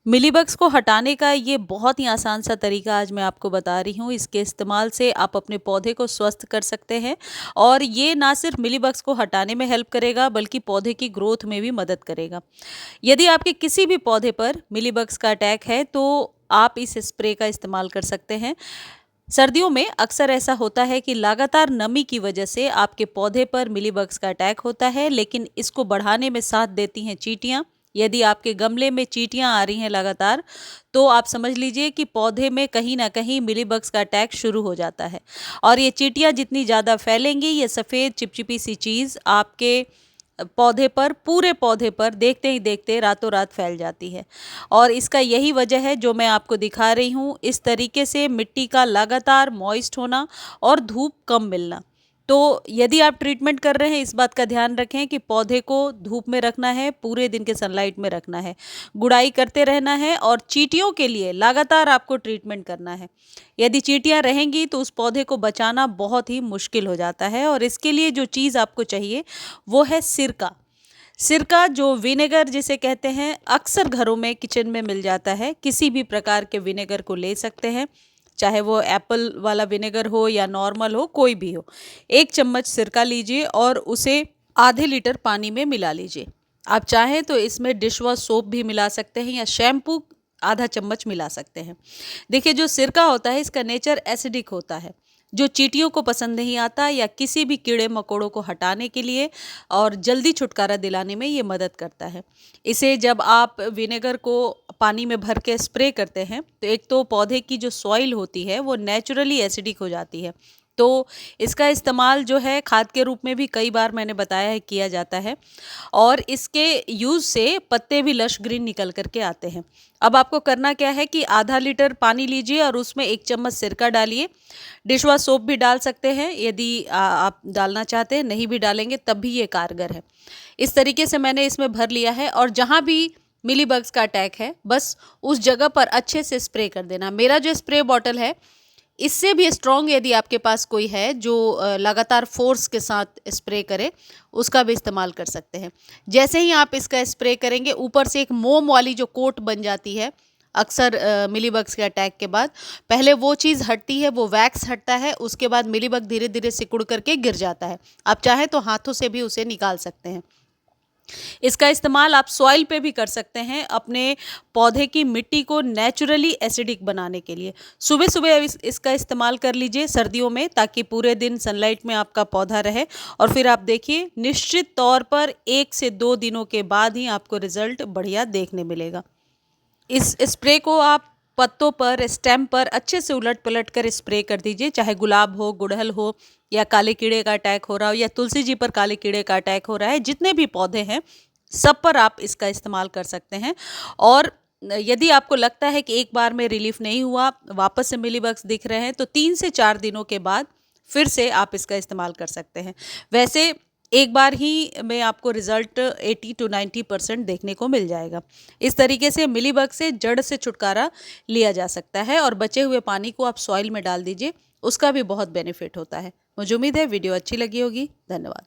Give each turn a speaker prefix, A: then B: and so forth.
A: Mealybugs को हटाने का ये बहुत ही आसान सा तरीका आज मैं आपको बता रही हूँ। इसके इस्तेमाल से आप अपने पौधे को स्वस्थ कर सकते हैं और ये ना सिर्फ मिलीबग्स को हटाने में हेल्प करेगा बल्कि पौधे की ग्रोथ में भी मदद करेगा। यदि आपके किसी भी पौधे पर मिलीबग्स का अटैक है तो आप इस स्प्रे का इस्तेमाल कर सकते हैं। सर्दियों में अक्सर ऐसा होता है कि लगातार नमी की वजह से आपके पौधे पर मिलीबग्स का अटैक होता है, लेकिन इसको बढ़ाने में साथ देती हैं चींटियाँ। यदि आपके गमले में चींटियाँ आ रही हैं लगातार, तो आप समझ लीजिए कि पौधे में कहीं ना कहीं मिलीबग्स का अटैक शुरू हो जाता है। और ये चींटियाँ जितनी ज़्यादा फैलेंगी, ये सफ़ेद चिपचिपी सी चीज़ आपके पौधे पर, पूरे पौधे पर देखते ही देखते रातों रात फैल जाती है। और इसका यही वजह है जो मैं आपको दिखा रही हूँ। इस तरीके से मिट्टी का लगातार मॉइस्ट होना और धूप कम मिलना। तो यदि आप ट्रीटमेंट कर रहे हैं, इस बात का ध्यान रखें कि पौधे को धूप में रखना है, पूरे दिन के सनलाइट में रखना है, गुड़ाई करते रहना है और चींटियों के लिए लगातार आपको ट्रीटमेंट करना है। यदि चींटियाँ रहेंगी तो उस पौधे को बचाना बहुत ही मुश्किल हो जाता है और इसके लिए जो चीज़ आपको चाहिए वो है सिरका। सिरका, जो विनेगर जिसे कहते हैं, अक्सर घरों में किचन में मिल जाता है। किसी भी प्रकार के विनेगर को ले सकते हैं, चाहे वो एप्पल वाला विनेगर हो या नॉर्मल हो, कोई भी हो। 1 चम्मच सिरका लीजिए और उसे आधे लीटर पानी में मिला लीजिए। आप चाहें तो इसमें डिश वॉश सोप भी मिला सकते हैं या शैम्पू आधा चम्मच मिला सकते हैं। देखिए, जो सिरका होता है इसका नेचर एसिडिक होता है, जो चींटियों को पसंद नहीं आता या किसी भी कीड़े मकोड़ों को हटाने के लिए और जल्दी छुटकारा दिलाने में ये मदद करता है। इसे जब आप विनेगर को पानी में भर के स्प्रे करते हैं तो एक तो पौधे की जो सॉइल होती है वो नेचुरली एसिडिक हो जाती है। तो इसका इस्तेमाल जो है खाद के रूप में भी कई बार मैंने बताया है किया जाता है और इसके यूज़ से पत्ते भी लश ग्रीन निकल करके आते हैं। अब आपको करना क्या है कि आधा लीटर पानी लीजिए और उसमें 1 चम्मच सिरका डालिए। डिशवॉश सोप भी डाल सकते हैं यदि आप डालना चाहते हैं, नहीं भी डालेंगे तब भी ये कारगर है। इस तरीके से मैंने इसमें भर लिया है और जहाँ भी मिलीबग्स का अटैक है बस उस जगह पर अच्छे से स्प्रे कर देना। मेरा जो स्प्रे बॉटल है, इससे भी स्ट्रॉन्ग यदि आपके पास कोई है जो लगातार फोर्स के साथ स्प्रे करे, उसका भी इस्तेमाल कर सकते हैं। जैसे ही आप इसका स्प्रे करेंगे, ऊपर से एक मोम वाली जो कोट बन जाती है अक्सर मिलीबग्स के अटैक के बाद, पहले वो चीज़ हटती है, वो वैक्स हटता है, उसके बाद मिलीबग धीरे धीरे सिकुड़ करके गिर जाता है। आप चाहें तो हाथों से भी उसे निकाल सकते हैं। इसका इस्तेमाल आप सॉइल पे भी कर सकते हैं, अपने पौधे की मिट्टी को नेचुरली एसिडिक बनाने के लिए। सुबह सुबह इसका इस्तेमाल कर लीजिए सर्दियों में, ताकि पूरे दिन सनलाइट में आपका पौधा रहे और फिर आप देखिए निश्चित तौर पर 1 से 2 दिनों के बाद ही आपको रिजल्ट बढ़िया देखने मिलेगा। इस स्प्रे को आप पत्तों पर, स्टेम पर अच्छे से उलट पलट कर स्प्रे कर दीजिए, चाहे गुलाब हो, गुड़हल हो या काले कीड़े का अटैक हो रहा हो या तुलसी जी पर काले कीड़े का अटैक हो रहा है। जितने भी पौधे हैं सब पर आप इसका इस्तेमाल कर सकते हैं। और यदि आपको लगता है कि एक बार में रिलीफ नहीं हुआ, वापस से मिलीबग्स दिख रहे हैं, तो 3 से 4 दिनों के बाद फिर से आप इसका इस्तेमाल कर सकते हैं। वैसे एक बार ही में आपको रिजल्ट 80 to 90% देखने को मिल जाएगा। इस तरीके से मिलीबग से जड़ से छुटकारा लिया जा सकता है और बचे हुए पानी को आप सॉइल में डाल दीजिए, उसका भी बहुत बेनिफिट होता है। मुझे उम्मीद है वीडियो अच्छी लगी होगी। धन्यवाद।